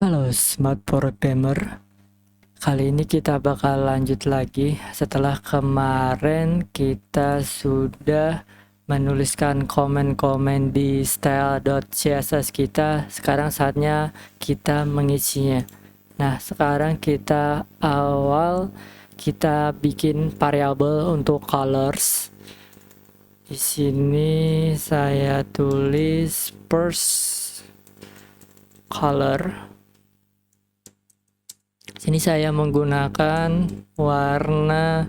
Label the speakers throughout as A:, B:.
A: Halo Smart Programmer, kali ini kita bakal lanjut lagi setelah kemarin kita sudah menuliskan komen-komen di style.css kita. Sekarang saatnya kita mengisinya. Nah, sekarang kita bikin variabel untuk colors. Di sini saya tulis first color. Sini saya menggunakan warna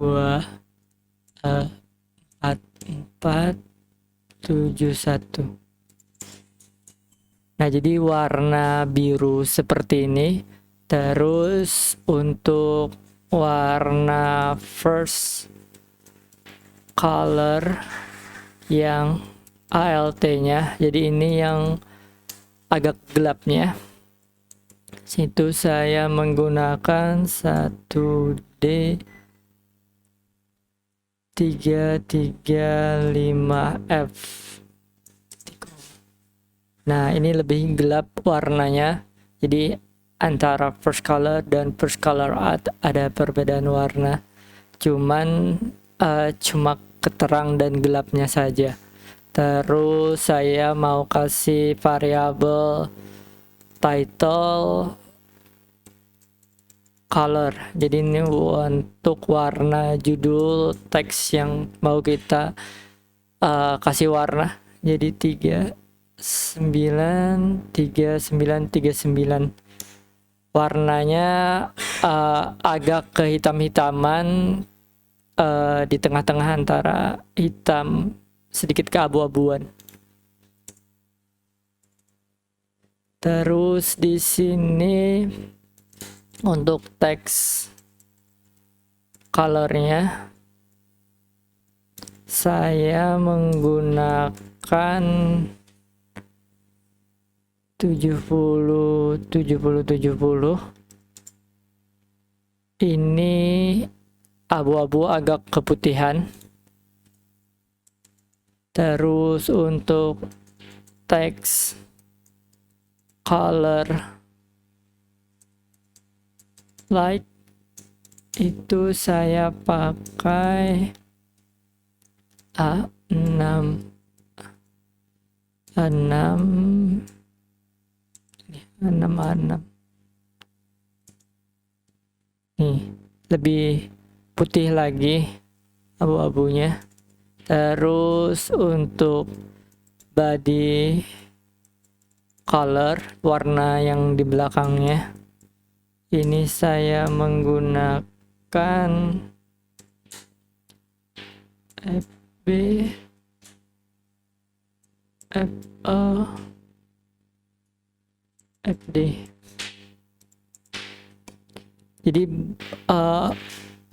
A: 24471. Nah, jadi warna biru seperti ini. Terus untuk warna first color yang ALT-nya, jadi ini yang agak gelapnya. Situ saya menggunakan 1D 335F. Nah, ini lebih gelap warnanya. Jadi antara first color dan first color ada perbedaan warna. Cuma keterang dan gelapnya saja. Terus saya mau kasih variabel title color, jadi ini untuk warna judul teks yang mau kita kasih warna. Jadi 393939 warnanya agak kehitam-hitaman, di tengah-tengah antara hitam sedikit keabu-abuan. Terus di sini untuk teks colornya saya menggunakan 70. Ini abu-abu agak keputihan. Terus untuk teks color light itu saya pakai A6 nih, lebih putih lagi abu-abunya. Terus untuk body color, warna yang di belakangnya, ini saya menggunakan FB FD. Jadi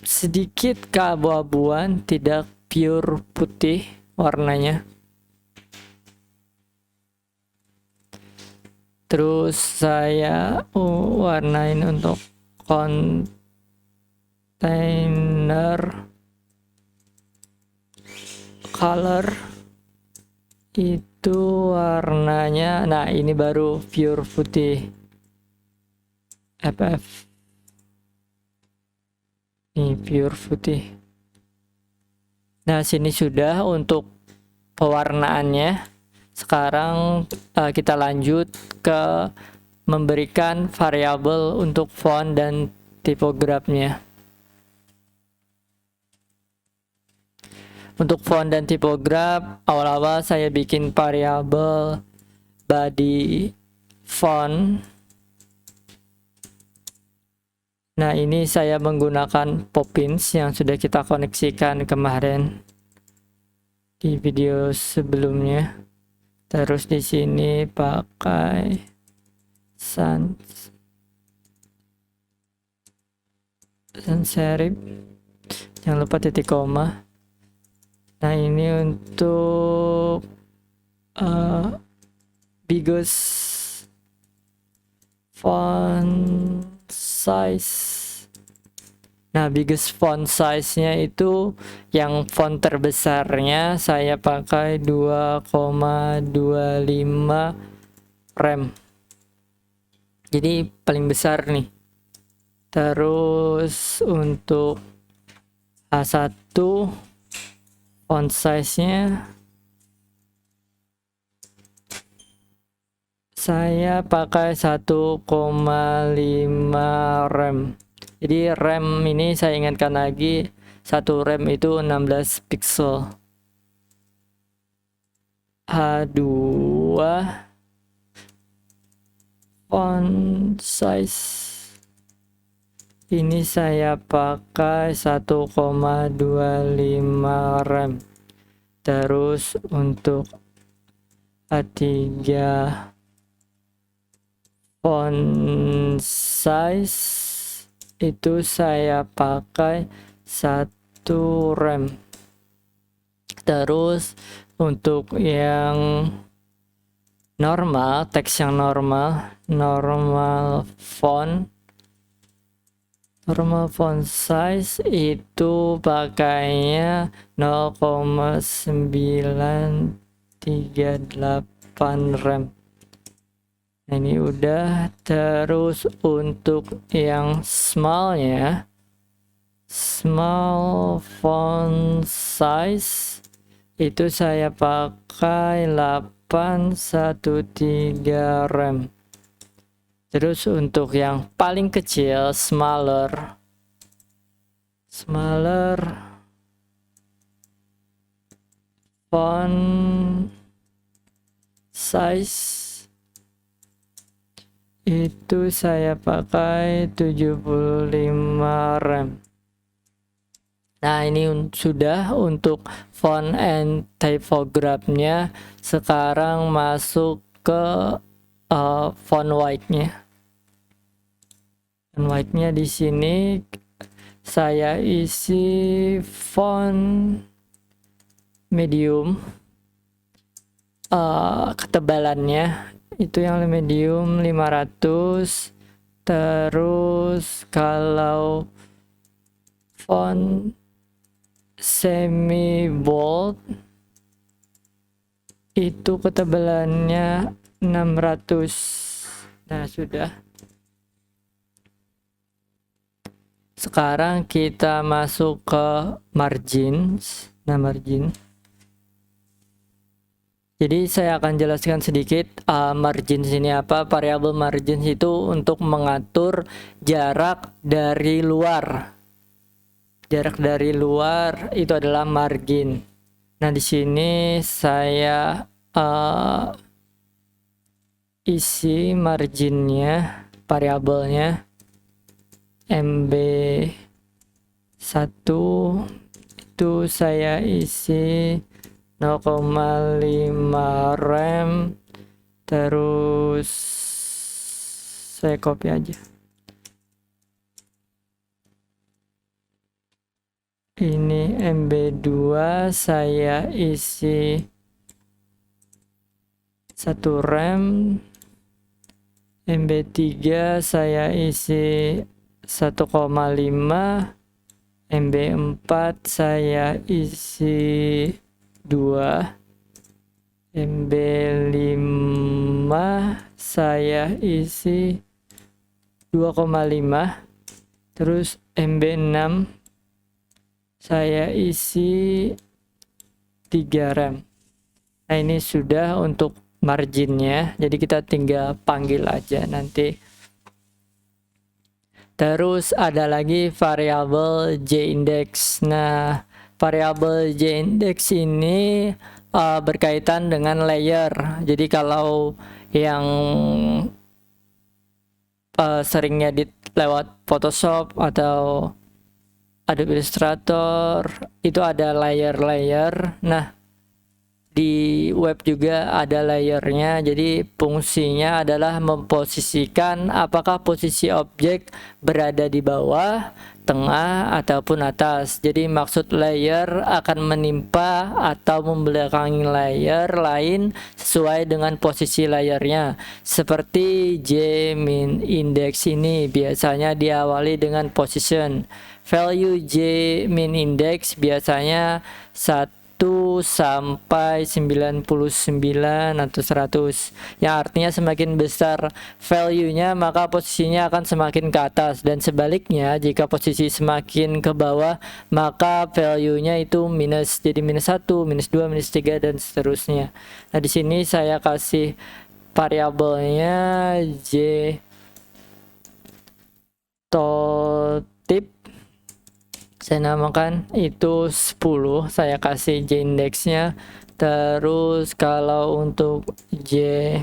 A: sedikit keabu-abuan, tidak pure putih warnanya. Terus saya warnain untuk container color itu warnanya, nah ini baru pure putih, FF. Ini pure putih. Nah, sini sudah untuk pewarnaannya. Sekarang kita lanjut ke memberikan variabel untuk font dan tipografnya. Untuk font dan tipograf, awal-awal saya bikin variabel body font. Nah, ini saya menggunakan Poppins yang sudah kita koneksikan kemarin di video sebelumnya. Terus di sini pakai sans serif, jangan lupa titik koma. Nah, ini untuk biggest font size. Nah, biggest font size-nya itu yang font terbesarnya saya pakai 2,25 rem. jadi paling besar nih. Terus untuk A1 font size-nya saya pakai 1,5 rem. Jadi rem ini saya ingatkan lagi, satu rem itu 16 pixel. A2 font size ini saya pakai 1,25 rem. Terus untuk A3 font size itu saya pakai 1 rem. Terus untuk yang normal, teks yang normal font size itu pakainya 0,938 rem. Nah, ini udah. Terus untuk yang small font size itu saya pakai 813 rem. Terus untuk yang paling kecil, smaller font size itu saya pakai 75 rem. Nah, ini sudah untuk font and typograph-nya. Sekarang masuk ke font white-nya. Font white-nya di sini saya isi font medium. Ketebalannya itu yang medium 500. Terus kalau font semi bold itu ketebalannya 600. Nah, sudah. Sekarang kita masuk ke margins. Nah, margin. Jadi saya akan jelaskan sedikit margins ini apa. Variabel margins itu untuk mengatur jarak dari luar. Jarak dari luar itu adalah margin. Nah, di sini saya isi marginnya, variabelnya MB1 itu saya isi 0,5 rem. Terus saya copy aja. Ini MB2 saya isi 1 rem. MB3 saya isi 1,5. MB4 saya isi 2. MB5 saya isi 2,5. Terus MB6 saya isi 3 rem. Nah, ini sudah untuk marginnya, jadi kita tinggal panggil aja nanti. Terus ada lagi variabel jindex. Nah, variabel jindex ini berkaitan dengan layer. Jadi kalau yang seringnya lewat Photoshop atau Adobe Illustrator itu ada layer-layer. Nah, di web juga ada layernya. Jadi fungsinya adalah memposisikan apakah posisi objek berada di bawah, tengah, ataupun atas. Jadi maksud layer akan menimpa atau membelakangi layer lain sesuai dengan posisi layernya. Seperti J-min index ini biasanya diawali dengan position. Value J-min index biasanya itu sampai 99 atau 100, yang artinya semakin besar value-nya maka posisinya akan semakin ke atas, dan sebaliknya jika posisi semakin ke bawah maka value-nya itu minus, jadi minus 1, minus 2, minus 3 dan seterusnya. Nah di sini saya kasih variabelnya j tip, saya namakan itu 10, saya kasih j indeksnya. Terus kalau untuk j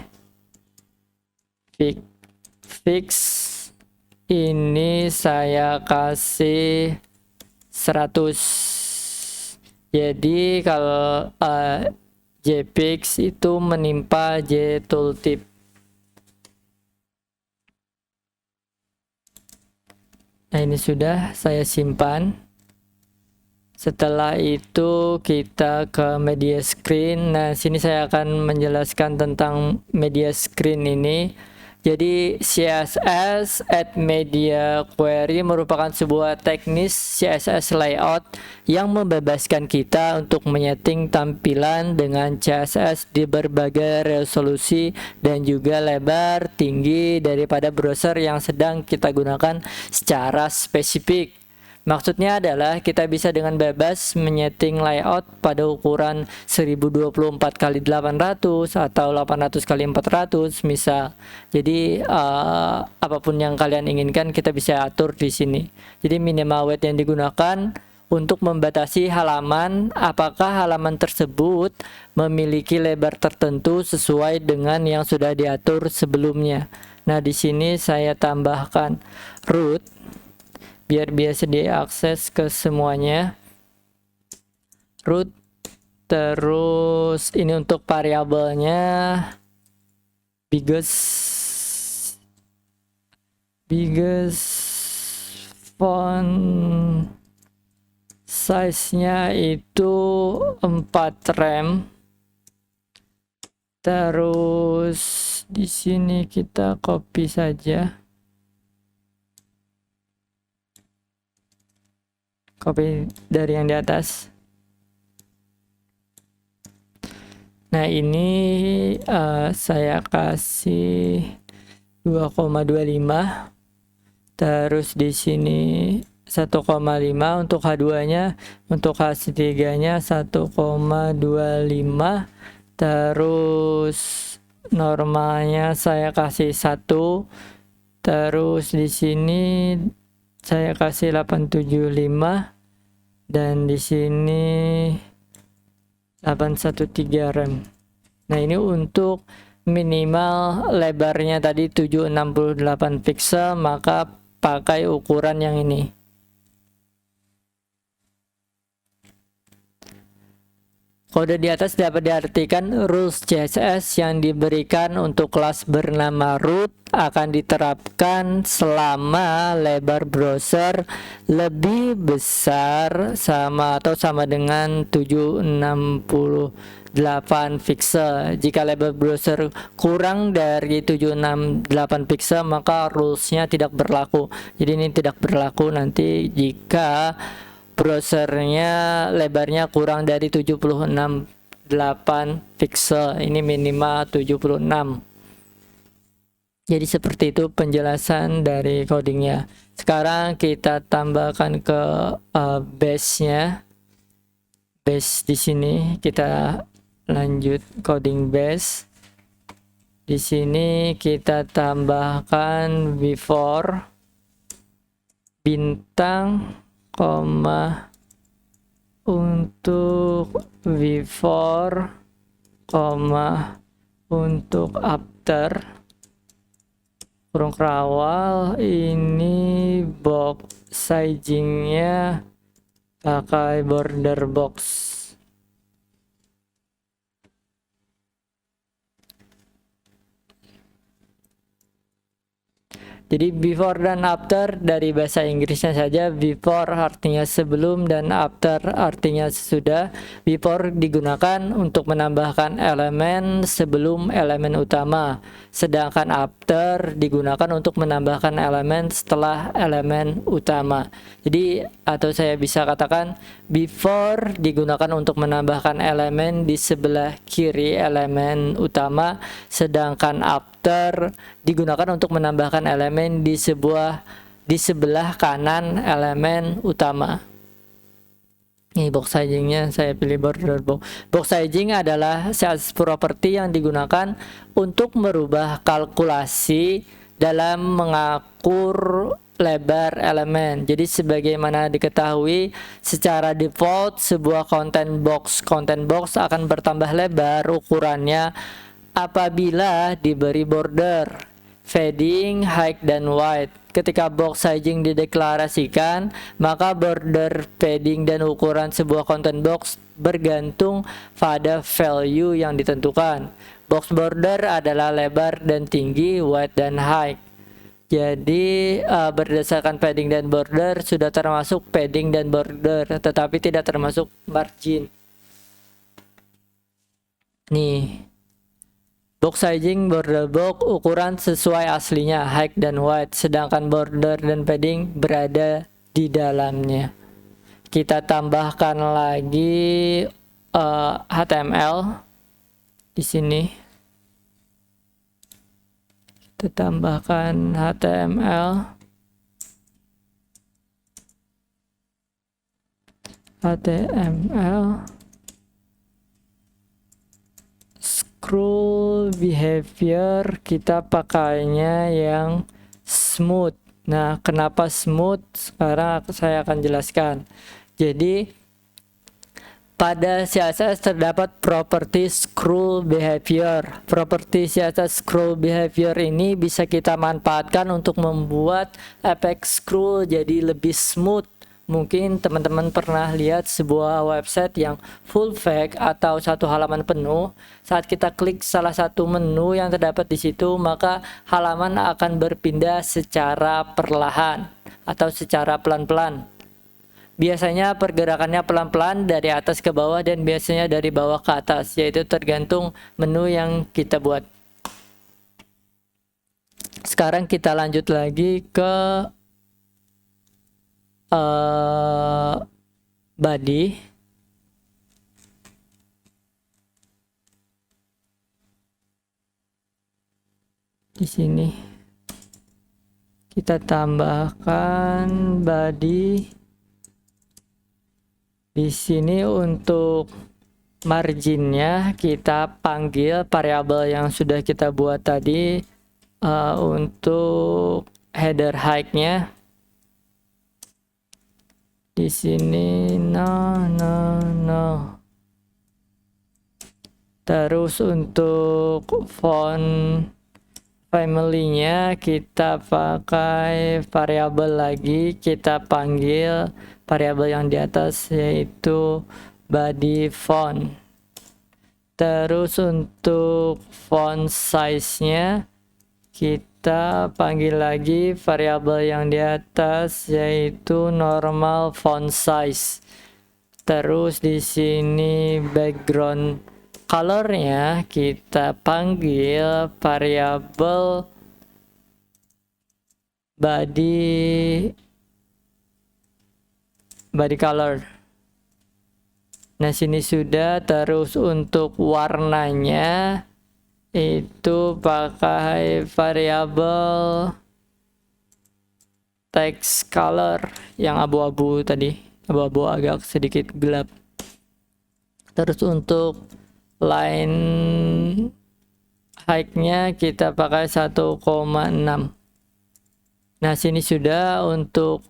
A: fix ini saya kasih 100. Jadi kalau jfix itu menimpa j tooltip. Nah ini sudah saya simpan. Setelah itu kita ke media screen. Nah sini saya akan menjelaskan tentang media screen ini. Jadi CSS add media query merupakan sebuah teknis CSS layout yang membebaskan kita untuk menyeting tampilan dengan CSS di berbagai resolusi dan juga lebar tinggi daripada browser yang sedang kita gunakan secara spesifik. Maksudnya adalah kita bisa dengan bebas menyeting layout pada ukuran 1024x800 atau 800x400 misal. Jadi apapun yang kalian inginkan kita bisa atur di sini. Jadi minimal weight yang digunakan untuk membatasi halaman, apakah halaman tersebut memiliki lebar tertentu sesuai dengan yang sudah diatur sebelumnya. Nah, di sini saya tambahkan root biar biasa diakses ke semuanya. Root, terus ini untuk variabelnya biggest font size-nya itu 4 rem. Terus di sini kita copy saja. Copy dari yang di atas. Nah ini saya kasih 2,25. Terus di sini 1,5 untuk H2-nya, untuk H3-nya 1,25. Terus normalnya saya kasih 1. Terus di sini saya kasih 875 dan di sini 813 rem. Nah, ini untuk minimal lebarnya tadi 768 pixel, maka pakai ukuran yang ini. Kode di atas dapat diartikan rules CSS yang diberikan untuk kelas bernama root akan diterapkan selama lebar browser lebih besar sama atau sama dengan 768 pixel. Jika lebar browser kurang dari 768 pixel maka rulesnya tidak berlaku. Jadi ini tidak berlaku nanti jika browsernya lebarnya kurang dari 768 pixel. Ini minimal 76. Jadi seperti itu penjelasan dari codingnya. Sekarang kita tambahkan ke base-nya. Base di sini kita lanjut coding base. Di sini kita tambahkan before bintang koma untuk before koma untuk after kurung kerawal. Ini box sizingnya pakai border box. Jadi before dan after dari bahasa Inggrisnya saja. Before artinya sebelum dan after artinya sesudah. Before digunakan untuk menambahkan elemen sebelum elemen utama, sedangkan after digunakan untuk menambahkan elemen setelah elemen utama. Jadi atau saya bisa katakan Before digunakan untuk menambahkan elemen di sebelah kiri elemen utama, sedangkan after digunakan untuk menambahkan elemen di sebelah kanan elemen utama. Ini box sizingnya saya pilih border box. Box sizing adalah CSS property yang digunakan untuk merubah kalkulasi dalam mengatur lebar elemen. Jadi sebagaimana diketahui, secara default sebuah content box akan bertambah lebar ukurannya apabila diberi border, padding, height, dan width. Ketika box sizing dideklarasikan, maka border, padding, dan ukuran sebuah content box bergantung pada value yang ditentukan. Box border adalah lebar dan tinggi, width, dan height. Jadi berdasarkan padding dan border sudah termasuk padding dan border, tetapi tidak termasuk margin. Nih, box sizing border box ukuran sesuai aslinya, height dan width, sedangkan border dan padding berada di dalamnya. Kita tambahkan lagi HTML di sini. Kita tambahkan HTML. Scroll behavior kita pakainya yang smooth. Nah, kenapa smooth? Sekarang saya akan jelaskan. Jadi pada CSS terdapat properti scroll behavior. Properti CSS scroll behavior ini bisa kita manfaatkan untuk membuat efek scroll jadi lebih smooth. Mungkin teman-teman pernah lihat sebuah website yang full fake atau satu halaman penuh. Saat kita klik salah satu menu yang terdapat di situ, maka halaman akan berpindah secara perlahan atau secara pelan-pelan. Biasanya pergerakannya pelan-pelan dari atas ke bawah dan biasanya dari bawah ke atas, yaitu tergantung menu yang kita buat. Sekarang kita lanjut lagi ke body. Di sini kita tambahkan body. Di sini untuk marginnya kita panggil variabel yang sudah kita buat tadi. Untuk header height-nya di sini no. Terus untuk font family-nya kita pakai variabel lagi, kita panggil variabel yang di atas yaitu body font. Terus untuk font size-nya kita panggil lagi variabel yang di atas yaitu normal font size. Terus di sini background color-nya kita panggil variabel body color. Nah, sini sudah. Terus untuk warnanya itu pakai variabel text color yang abu-abu tadi, abu-abu agak sedikit gelap. Terus untuk line height-nya kita pakai 1,6. Nah, sini sudah untuk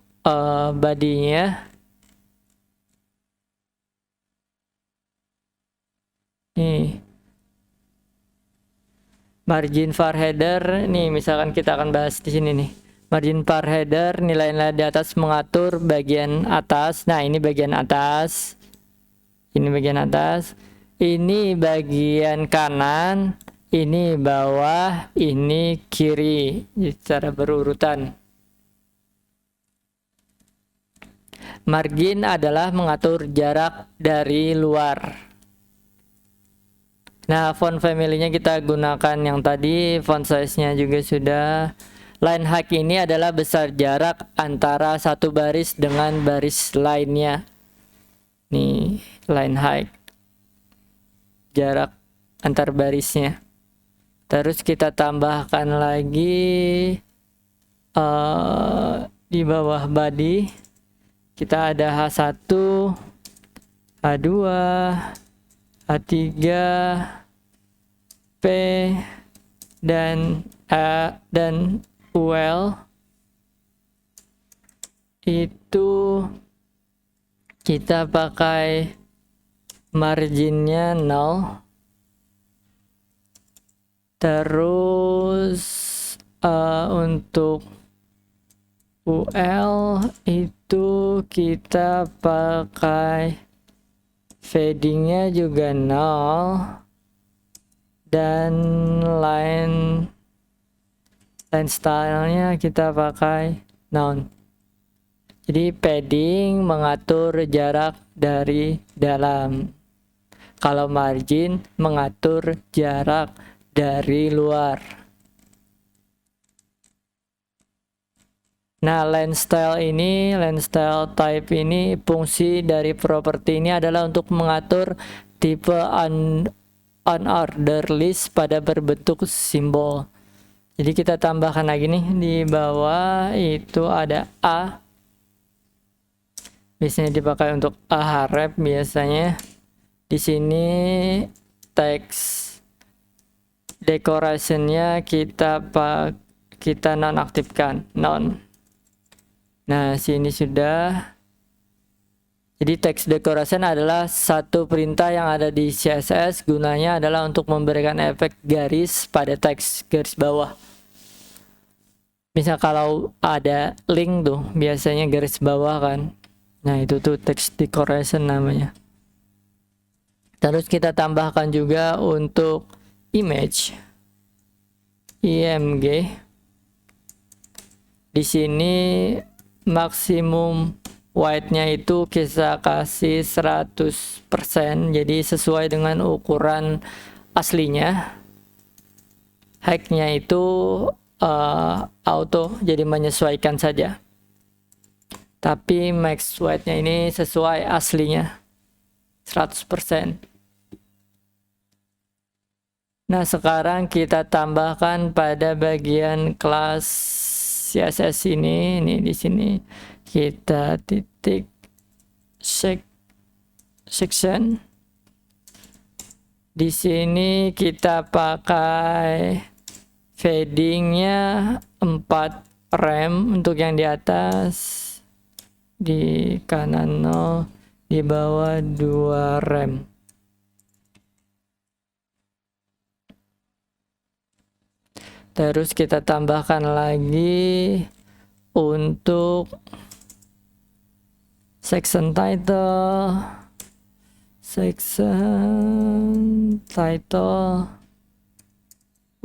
A: body-nya. Nih, margin var header nih, misalkan kita akan bahas di sini nih. Margin var header nilai-nilai di atas mengatur bagian atas. Nah, ini bagian atas. Ini bagian atas. Ini bagian kanan, ini bawah, ini kiri secara berurutan. Margin adalah mengatur jarak dari luar. Nah, font family-nya kita gunakan yang tadi, font size-nya juga sudah. Line height ini adalah besar jarak antara satu baris dengan baris lainnya. nih line height, jarak antar barisnya. Terus kita tambahkan lagi di bawah body kita ada H1, H2, H3, P dan A dan UL. Itu kita pakai marginnya 0. Terus untuk UL itu kita pakai fadingnya juga 0 dan line stylenya kita pakai none. Jadi padding mengatur jarak dari dalam, kalau margin mengatur jarak dari luar. Nah, line style type ini, fungsi dari properti ini adalah untuk mengatur tipe unordered list pada berbentuk simbol. Jadi kita tambahkan lagi nih di bawah itu ada A. Biasanya dipakai untuk A href biasanya. Di sini teks decorationnya kita nonaktifkan, none. Nah, sini sudah. Jadi text decoration adalah satu perintah yang ada di CSS, gunanya adalah untuk memberikan efek garis pada teks garis bawah. Misal kalau ada link tuh biasanya garis bawah kan. Nah, itu tuh text decoration namanya. Terus kita tambahkan juga untuk image IMG. Di sini maksimum white-nya itu kita kasih 100%, jadi sesuai dengan ukuran aslinya. Height-nya itu auto, jadi menyesuaikan saja. Tapi max white-nya ini sesuai aslinya 100%. Nah, sekarang kita tambahkan pada bagian kelas CSS ini di sini kita titik section. Di sini kita pakai fadingnya 4 rem untuk yang di atas, di kanan 0, di bawah 2 rem. Terus kita tambahkan lagi untuk section title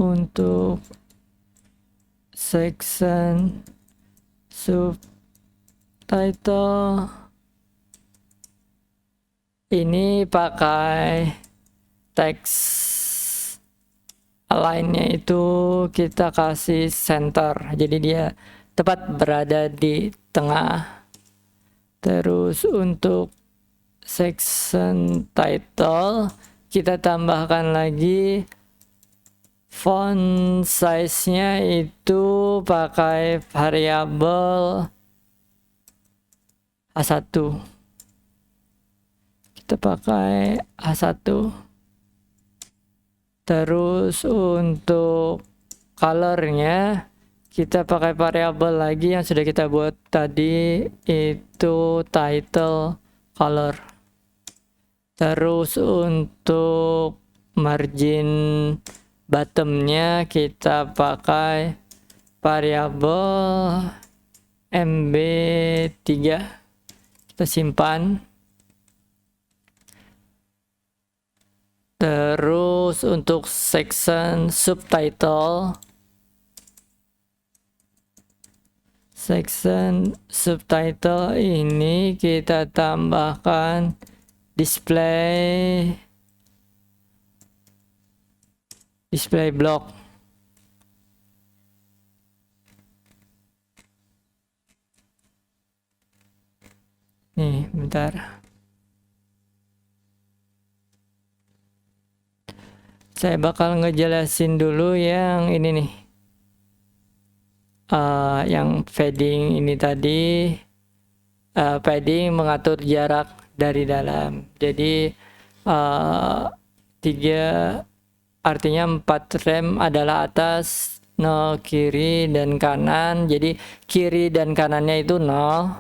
A: untuk section subtitle ini pakai teks align-nya itu kita kasih center, jadi dia tepat berada di tengah. Terus untuk section title kita tambahkan lagi font size-nya itu pakai variabel A1. Kita pakai A1. Terus untuk colornya kita pakai variabel lagi yang sudah kita buat tadi, itu title color. Terus untuk margin bottomnya kita pakai variabel MB3, kita simpan. Terus untuk section subtitle ini kita tambahkan display block. Nih, bentar. Saya bakal ngejelasin dulu yang ini nih. Yang padding ini tadi, padding mengatur jarak dari dalam. Jadi 3 artinya 4 rem adalah atas, 0 kiri dan kanan. Jadi kiri dan kanannya itu 0,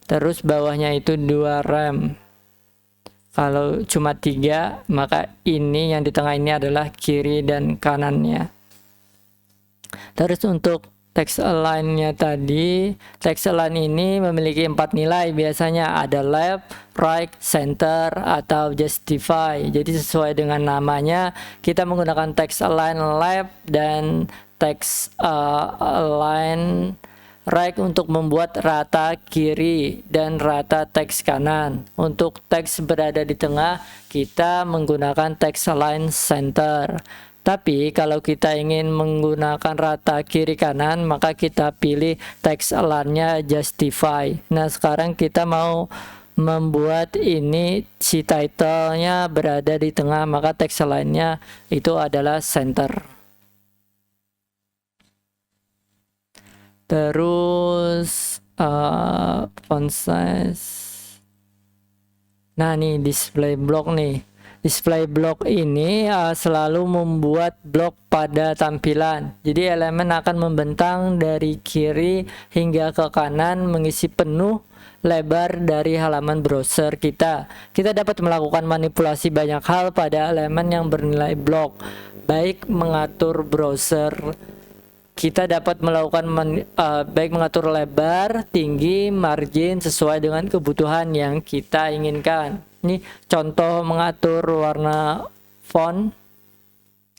A: terus bawahnya itu 2 rem. Kalau cuma 3, maka ini yang di tengah ini adalah kiri dan kanannya. Terus untuk text align-nya tadi, text align ini memiliki 4 nilai, biasanya ada left, right, center, atau justify. Jadi sesuai dengan namanya, kita menggunakan text align left dan text align right untuk membuat rata kiri dan rata teks kanan. Untuk teks berada di tengah, kita menggunakan text align center. Tapi kalau kita ingin menggunakan rata kiri kanan, maka kita pilih text align-nya justify. Nah, sekarang kita mau membuat ini si title-nya berada di tengah, maka text align-nya itu adalah center. Terus font size. Nah, nih display block nih. Display block ini selalu membuat blok pada tampilan. Jadi elemen akan membentang dari kiri hingga ke kanan mengisi penuh lebar dari halaman browser kita. Kita dapat melakukan manipulasi banyak hal pada elemen yang bernilai blok, baik mengatur browser. Kita dapat melakukan baik mengatur lebar, tinggi, margin sesuai dengan kebutuhan yang kita inginkan. Ini contoh mengatur warna font,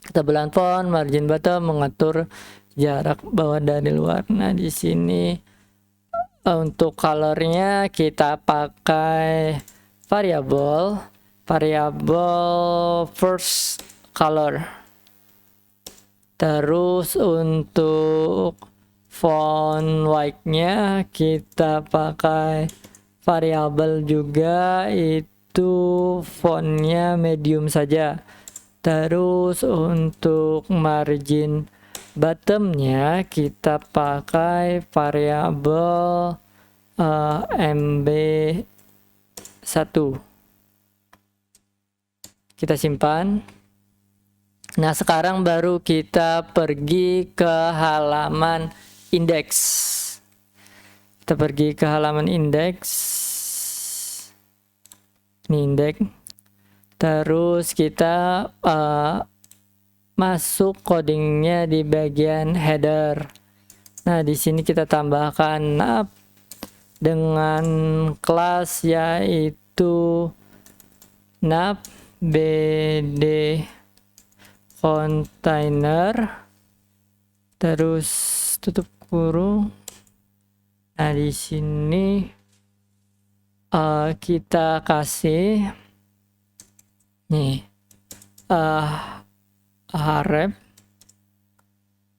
A: ketebalan font, margin bottom, mengatur jarak bawah dari luar. Nah, di sini untuk colornya kita pakai variabel first color. Terus untuk font weight-nya kita pakai variabel juga, itu fontnya medium saja. Terus untuk margin bottom-nya kita pakai variabel MB1. Kita simpan. Nah, sekarang baru kita pergi ke halaman indeks. Kita pergi ke halaman indeks. Ini indeks. Terus kita masuk codingnya di bagian header. Nah, di sini kita tambahkan nav dengan kelas yaitu nav bd container, terus tutup kurung. Nah, di sini kita kasih nih href.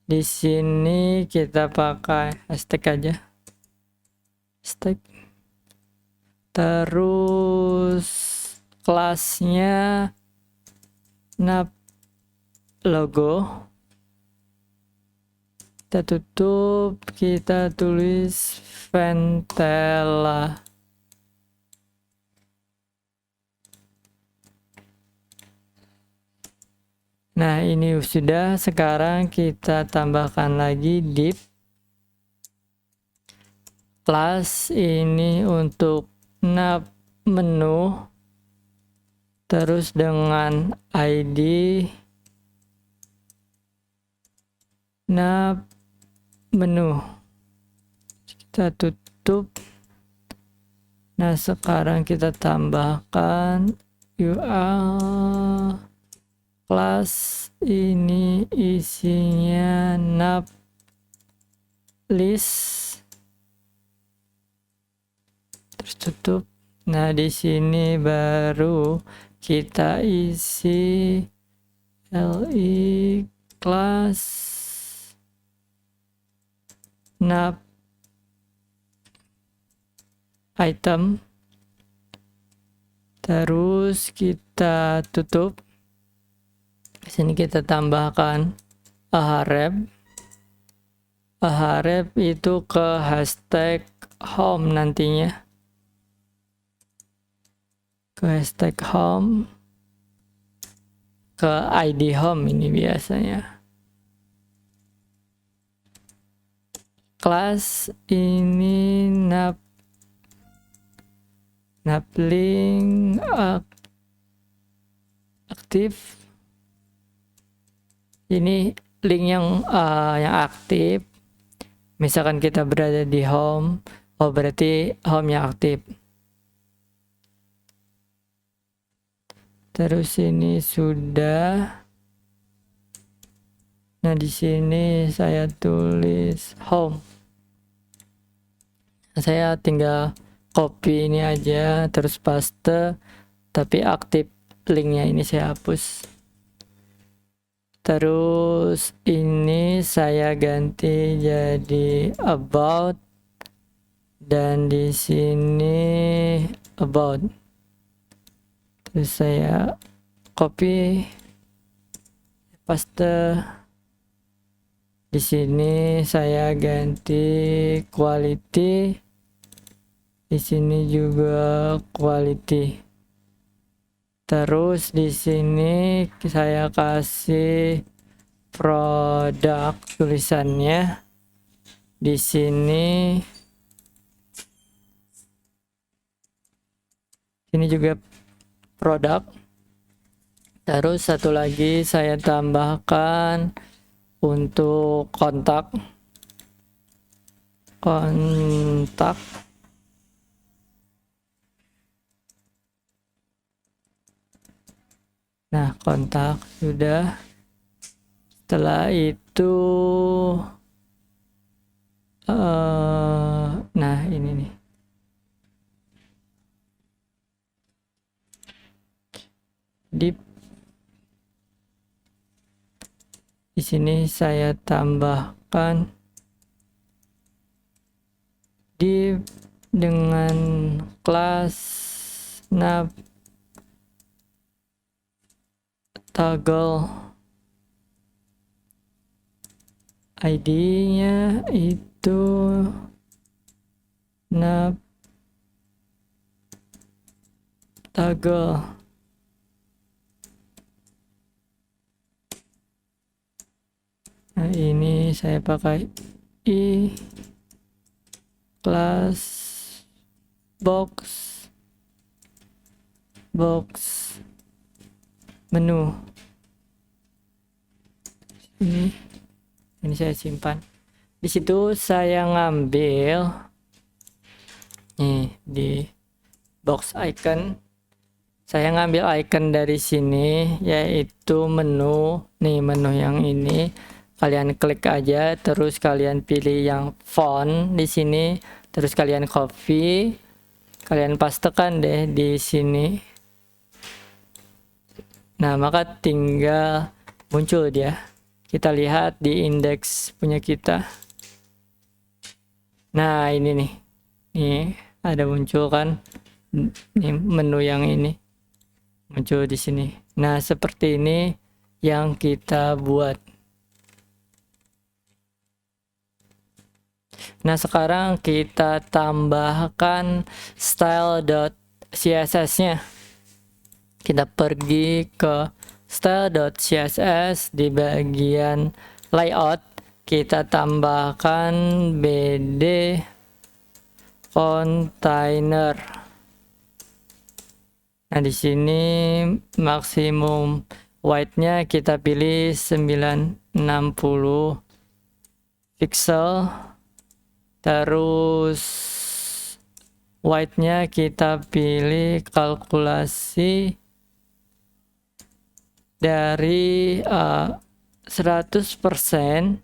A: Di sini kita pakai hashtag aja, hashtag. Terus kelasnya nav logo, kita tutup, kita tulis Ventela. Nah, ini sudah. Sekarang kita tambahkan lagi div class ini untuk nav menu, terus dengan ID nav menu, kita tutup. Nah, sekarang kita tambahkan URL kelas ini isinya nav list, terus tutup. Nah, di sini baru kita isi li kelas nav item, terus kita tutup. Sini kita tambahkan ahref itu ke hashtag home nantinya, ke hashtag home, ke ID home ini biasanya. Kelas ini link aktif. Ini link yang aktif. Misalkan kita berada di home, oh berarti home yang aktif. Terus ini sudah. Nah, di sini saya tulis home. Saya tinggal copy ini aja terus paste, tapi aktif linknya ini saya hapus. Terus ini saya ganti jadi about, dan di sini about. Terus saya copy, paste. Di sini saya ganti quality, di sini juga quality. Terus di sini saya kasih produk tulisannya. Di sini juga produk. Terus satu lagi saya tambahkan untuk kontak. Nah, kontak sudah. Setelah itu nah ini nih. Di sini saya tambahkan div dengan kelas toggle ID-nya itu toggle. Nah, ini saya pakai class box menu. Ini saya simpan. Di situ saya ngambil nih di box icon. Saya ngambil icon dari sini, yaitu menu. Nih menu yang ini. Kalian klik aja, terus kalian pilih yang font di sini, terus kalian copy, kalian pastekan deh di sini. Nah, maka tinggal muncul dia. Kita lihat di indeks punya kita. Nah, ini nih. Nih, ada muncul kan? Nih menu yang ini muncul di sini. Nah, seperti ini yang kita buat. Nah, sekarang kita tambahkan style.css-nya. Kita pergi ke style.css, di bagian layout kita tambahkan BD container. Nah, di sini maksimum width-nya kita pilih 960 pixel. Terus width-nya kita pilih kalkulasi dari 100%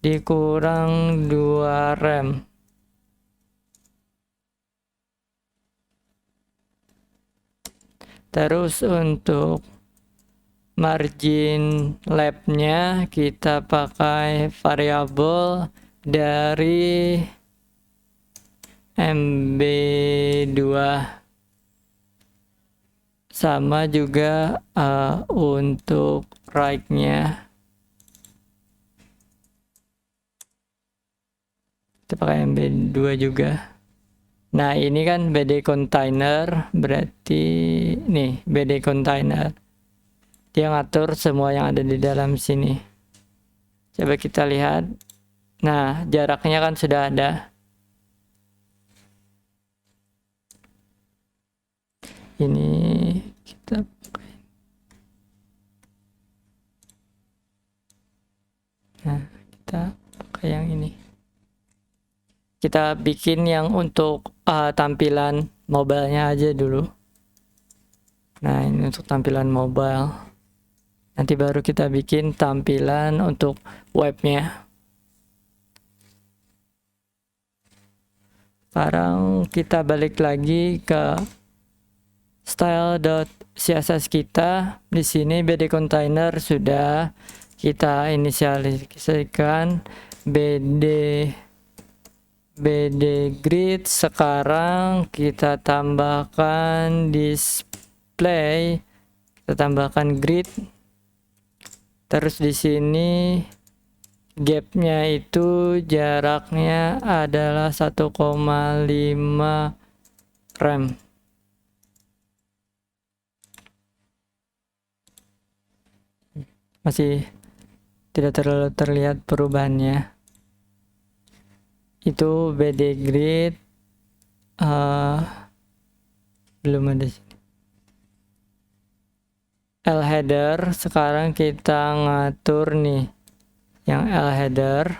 A: dikurang 2 rem. Terus untuk margin left-nya kita pakai variabel dari MB2, sama juga untuk right-nya kita pakai MB2 juga. Nah ini kan BD container, berarti nih BD container dia ngatur semua yang ada di dalam sini. Coba kita lihat. Nah jaraknya kan sudah ada. Ini kita pakai. Nah kita pakai yang ini. Kita bikin yang untuk tampilan mobile-nya aja dulu. Nah ini untuk tampilan mobile. Nanti baru kita bikin tampilan untuk webnya. Sekarang kita balik lagi ke style.css kita. Di sini BD container sudah kita inisialisasikan. BD grid, sekarang kita tambahkan display, kita tambahkan grid. Terus di sini gapnya itu jaraknya adalah 1,5 rem. Masih tidak terlalu terlihat perubahannya. Itu BD grid belum ada sini. L header, sekarang kita ngatur nih yang L header.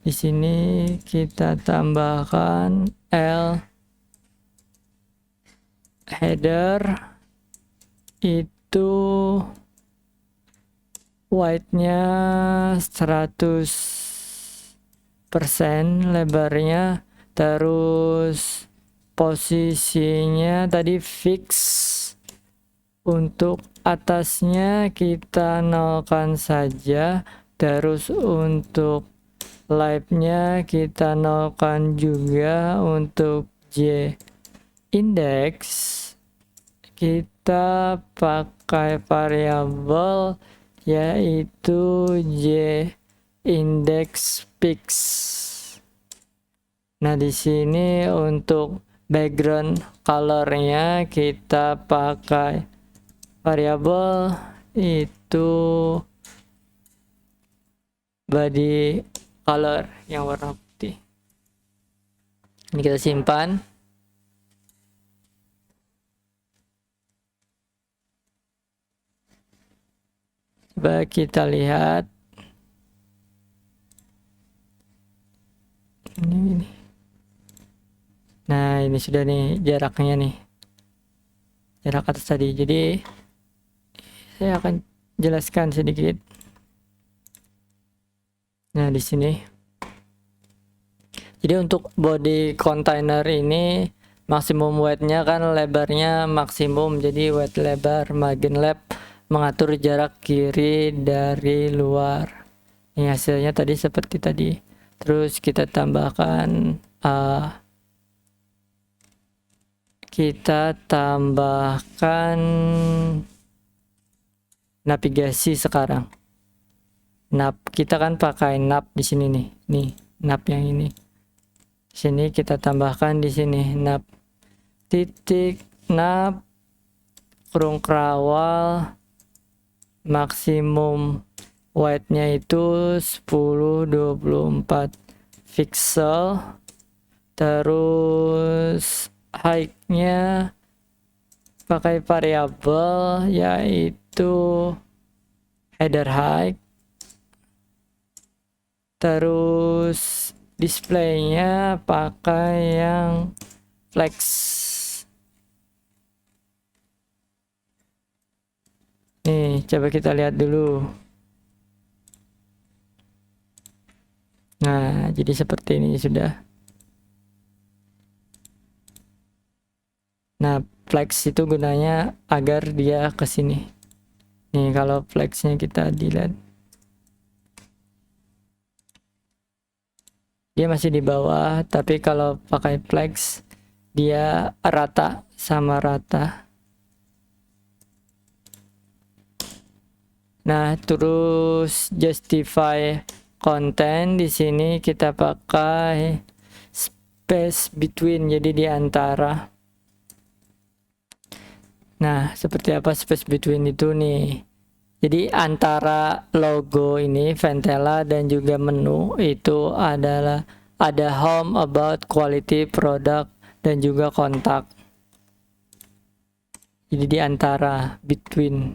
A: Di sini kita tambahkan L header itu width-nya 100%, lebarnya, terus posisinya tadi fix. Untuk atasnya kita nolkan saja, terus untuk live-nya kita nolkan juga. Untuk J index kita pakai variabel yaitu J index fix. Nah di sini untuk background colornya kita pakai variabel itu body color yang warna putih. Ini kita simpan. Coba kita lihat. Ini. Nah ini sudah nih jaraknya nih, jarak atas tadi. Jadi saya akan jelaskan sedikit. Nah di sini, jadi untuk body container ini maksimum width-nya kan lebarnya maksimum, jadi width lebar margin left mengatur jarak kiri dari luar. Ini hasilnya tadi seperti tadi. Terus kita tambahkan navigasi sekarang. Nav kita kan pakai nav di sini nih nav yang ini. Sini kita tambahkan di sini nav titik nav kurung kerawal, maksimum width-nya itu 1024 pixel, terus height-nya pakai variabel yaitu header height, terus display-nya pakai yang flex. Nih coba kita lihat dulu. Nah jadi seperti ini sudah. Nah flex itu gunanya agar dia ke sini. Nih kalau flexnya kita dilihat, dia masih di bawah, tapi kalau pakai flex dia rata sama rata. Nah, terus justify content di sini kita pakai space between, jadi di antara. Nah, seperti apa space between itu nih? Jadi antara logo ini Ventela dan juga menu itu adalah ada home, about, quality, product, dan juga kontak. Jadi di antara, between.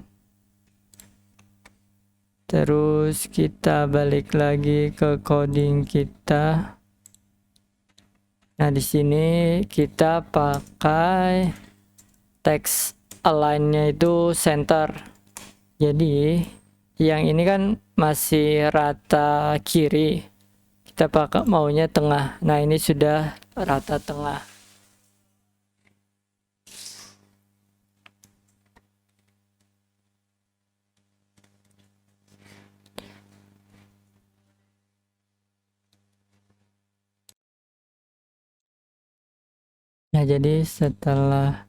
A: Terus kita balik lagi ke coding kita. Nah, di sini kita pakai text align-nya itu center. Jadi yang ini kan masih rata kiri, kita pakai maunya tengah. Nah, ini sudah rata tengah. Nah, jadi setelah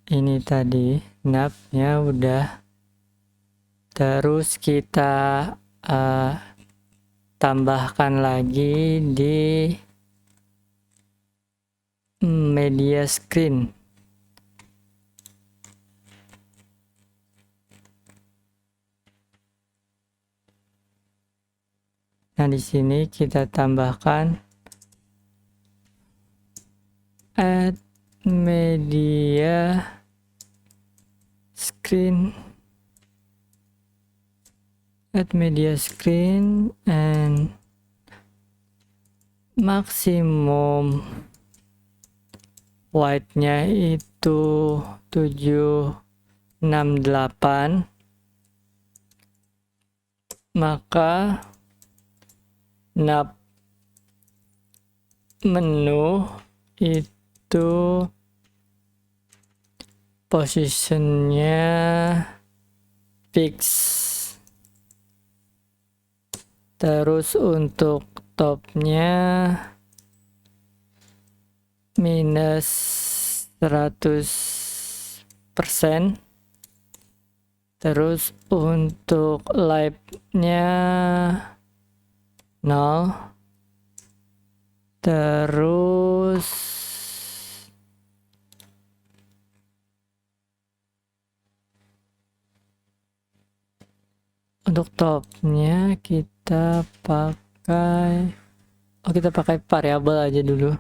A: ini tadi navnya udah, terus kita tambahkan lagi di media screen. Nah, di sini kita tambahkan add media screen, and maksimum white-nya itu 768. Maka nav menu itu positionnya fix. Terus untuk topnya minus 100%. Terus untuk live-nya 0. Terus untuk topnya kita pakai, kita pakai variabel aja dulu.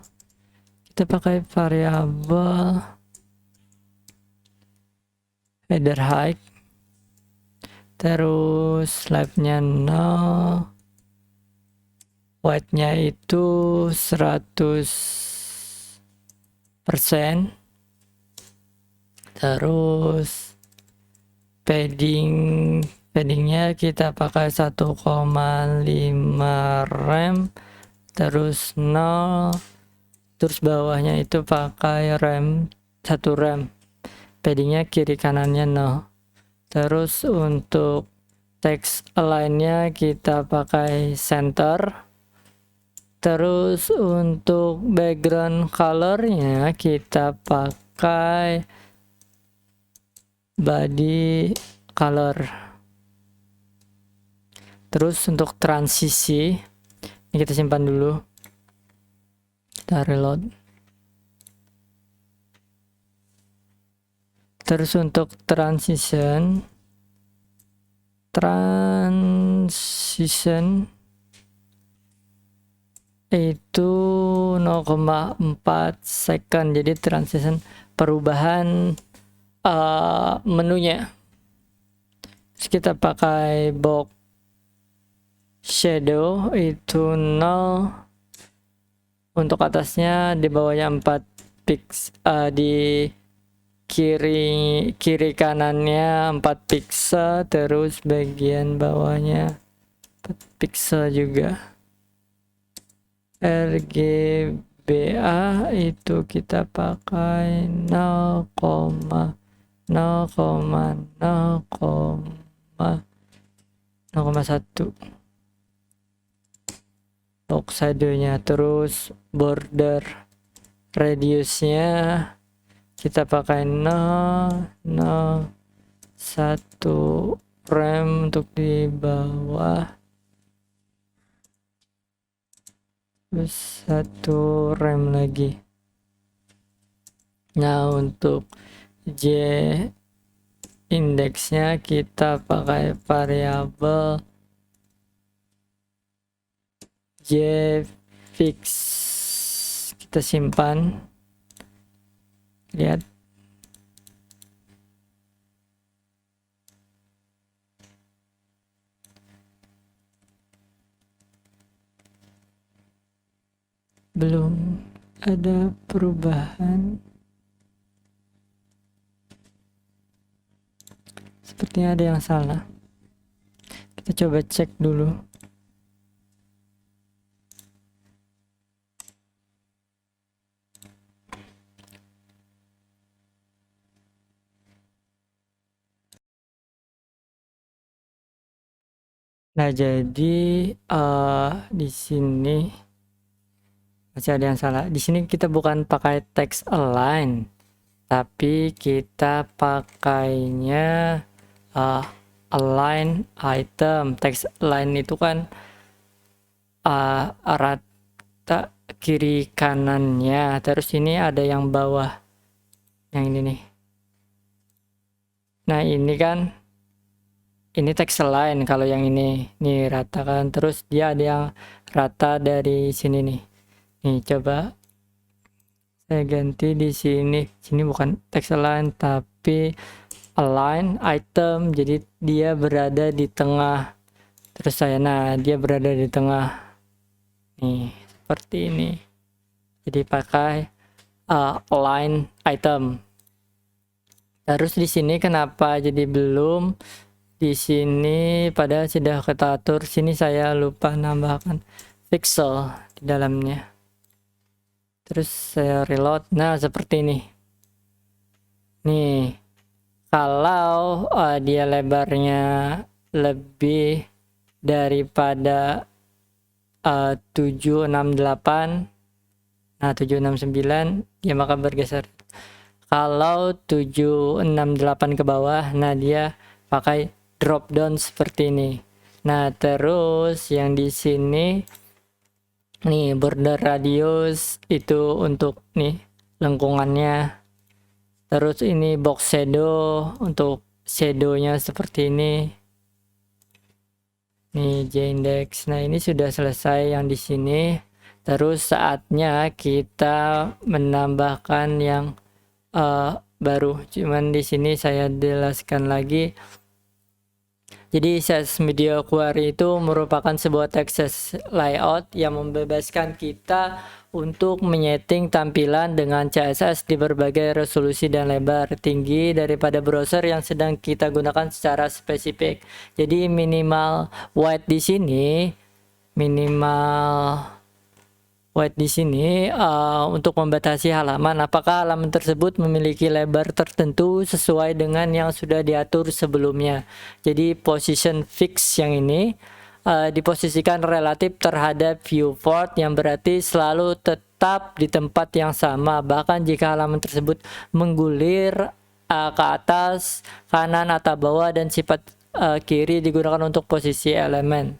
A: Kita pakai variabel header height. Terus live-nya 0. White-nya itu 100%. Terus paddingnya kita pakai 1,5 rem. Terus 0. Terus bawahnya itu pakai rem 1 rem. Paddingnya kiri kanannya 0. Terus untuk text align-nya kita pakai center. Terus untuk background color-nya kita pakai body color. Terus untuk transisi ini kita simpan dulu, kita reload. Terus untuk transition itu 0,4 second. Jadi transition perubahan menunya. Terus kita pakai box shadow itu 0. Untuk atasnya, di bawahnya 4 pixel, di kiri kanannya 4 pixel, terus bagian bawahnya 4 pixel juga. RGBA itu kita pakai 0,1 box shadow-nya. Terus border radiusnya kita pakai 1 rem untuk di bawah, terus 1 rem lagi. Nah, untuk J indeksnya kita pakai variabel J fix, kita simpan, lihat. Belum ada perubahan, sepertinya ada yang salah. Kita coba cek dulu. Nah, jadi di sini masih ada yang salah. Di sini kita bukan pakai text align, tapi kita pakainya align item. Text align itu kan rata kiri kanannya, terus ini ada yang bawah, yang ini nih. Nah, ini kan ini text align, kalau yang ini nih rata kan, terus dia ada yang rata dari sini nih. Nih, coba saya ganti di sini. Sini bukan text align tapi align item, jadi dia berada di tengah. Terus dia berada di tengah. Nih, seperti ini. Jadi pakai align item. Terus di sini kenapa jadi belum? Di sini padahal sudah kita atur. Sini saya lupa nambahkan pixel di dalamnya. Terus saya reload. Nah, seperti ini. Nih, kalau dia lebarnya lebih daripada 768, nah 769, dia maka bergeser. Kalau 768 ke bawah, nah dia pakai drop down seperti ini. Nah, terus yang di sini nih border radius itu untuk nih lengkungannya. Terus ini box shadow untuk shadownya seperti ini. Nih J-index. Nah, ini sudah selesai yang di sini. Terus saatnya kita menambahkan yang baru. Cuman di sini saya jelaskan lagi. Jadi CSS Media Query itu merupakan sebuah text layout yang membebaskan kita untuk menyeting tampilan dengan CSS di berbagai resolusi dan lebar tinggi daripada browser yang sedang kita gunakan secara spesifik. Jadi minimal width di sini untuk membatasi halaman, apakah halaman tersebut memiliki lebar tertentu sesuai dengan yang sudah diatur sebelumnya. Jadi position fix yang ini diposisikan relatif terhadap viewport, yang berarti selalu tetap di tempat yang sama, bahkan jika halaman tersebut menggulir ke atas, kanan, atau bawah, dan sifat kiri digunakan untuk posisi elemen.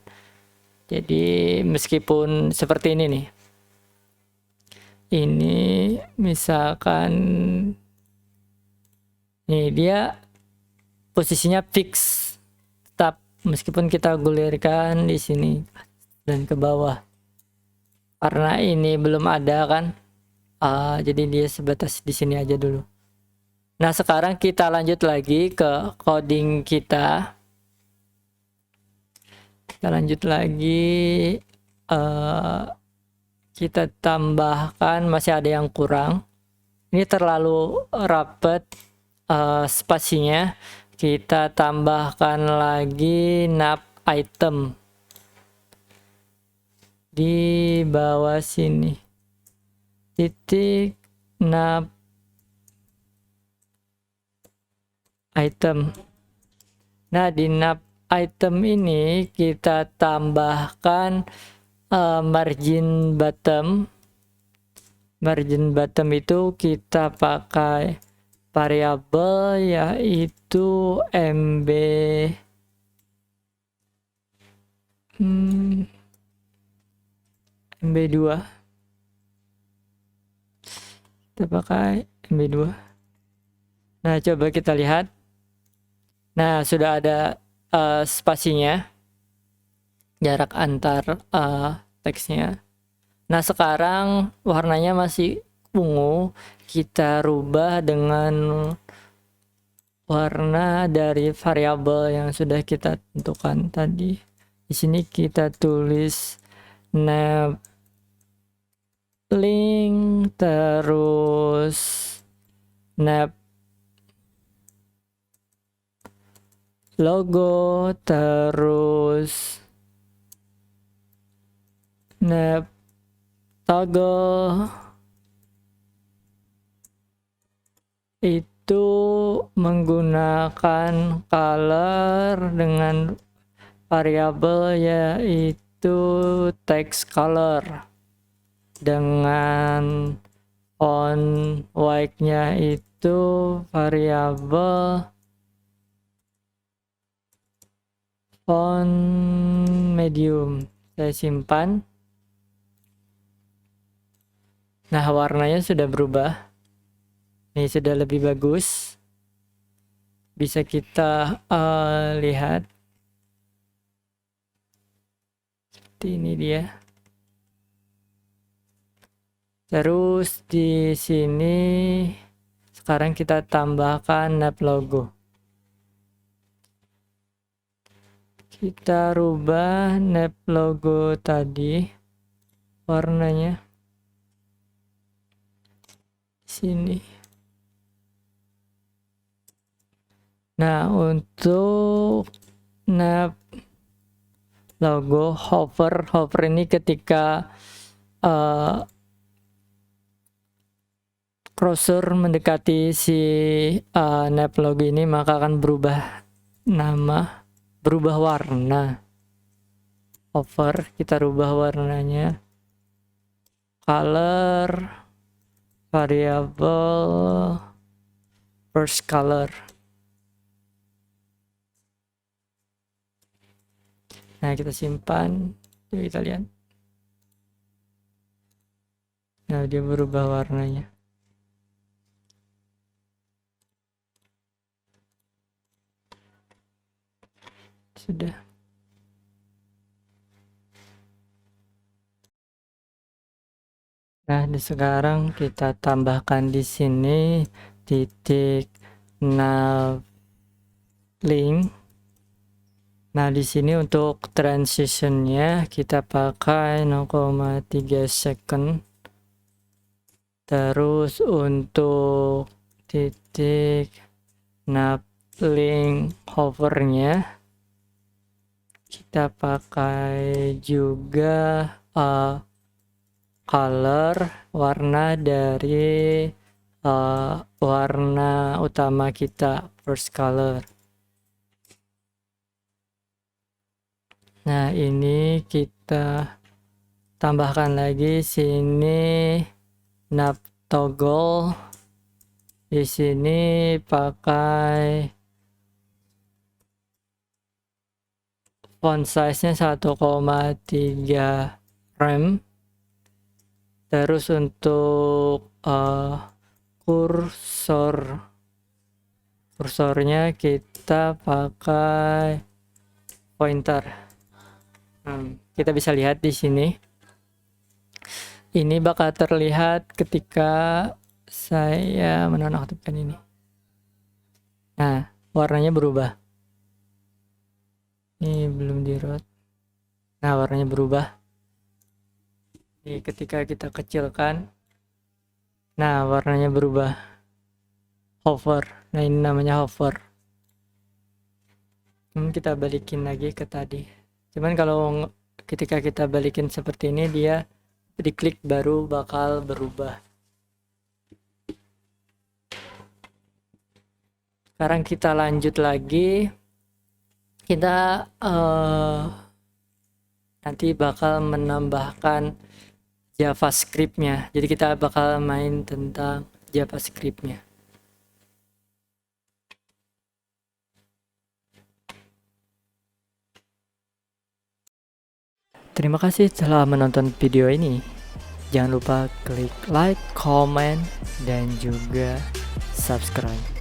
A: Jadi meskipun seperti ini nih, ini misalkan nih dia posisinya fix, tetap meskipun kita gulirkan di sini dan ke bawah, karena ini belum ada kan, jadi dia sebatas di sini aja dulu. Nah, sekarang kita lanjut lagi ke coding kita. Kita tambahkan, masih ada yang kurang. Ini terlalu rapat spasinya. Kita tambahkan lagi nav item di bawah sini. Titik nav item. Nah, di nav item ini kita tambahkan margin bottom margin bottom itu kita pakai variabel yaitu MB2. Kita pakai MB2. Nah, coba kita lihat. Nah, sudah ada spasinya, jarak antar teksnya. Nah, sekarang warnanya masih ungu. Kita rubah dengan warna dari variabel yang sudah kita tentukan tadi. Di sini kita tulis nav link, terus nav logo, terus nav toggle. Itu menggunakan color dengan variabel yaitu text color, dengan font white-nya itu variabel font medium. Saya simpan. Nah, warnanya sudah berubah. Ini sudah lebih bagus. Bisa kita lihat. Seperti ini dia. Terus di sini sekarang kita tambahkan nav logo. Kita rubah nav logo tadi warnanya di sini. Nah, untuk nav logo hover ini ketika cursor mendekati si nav logo ini, maka akan berubah nama, berubah warna. Hover, kita rubah warnanya, color, variable first color. Nah, kita simpan. Coba kita lihat. Nah, dia berubah warnanya. Sudah. Nah, sekarang kita tambahkan di sini titik nav link. Nah, di sini untuk transitionnya kita pakai 0,3 second. Terus untuk titik nav link hovernya kita pakai juga color, warna dari warna utama kita, first color. Nah, ini kita tambahkan lagi sini nav toggle. Di sini pakai font size-nya 1,3 rem. Terus untuk kursornya kita pakai pointer. Kita bisa lihat di sini. Ini bakal terlihat ketika saya menonaktifkan ini. Nah, warnanya berubah. Ini belum di-root. Nah, warnanya berubah. Ini ketika kita kecilkan. Nah, warnanya berubah. Hover. Nah, ini namanya hover. Kita balikin lagi ke tadi. Cuman kalau ketika kita balikin seperti ini, dia diklik baru bakal berubah. Sekarang kita lanjut lagi. Kita nanti bakal menambahkan JavaScript-nya. Jadi kita bakal main tentang JavaScript-nya. Terima kasih telah menonton video ini. Jangan lupa klik like, comment, dan juga subscribe.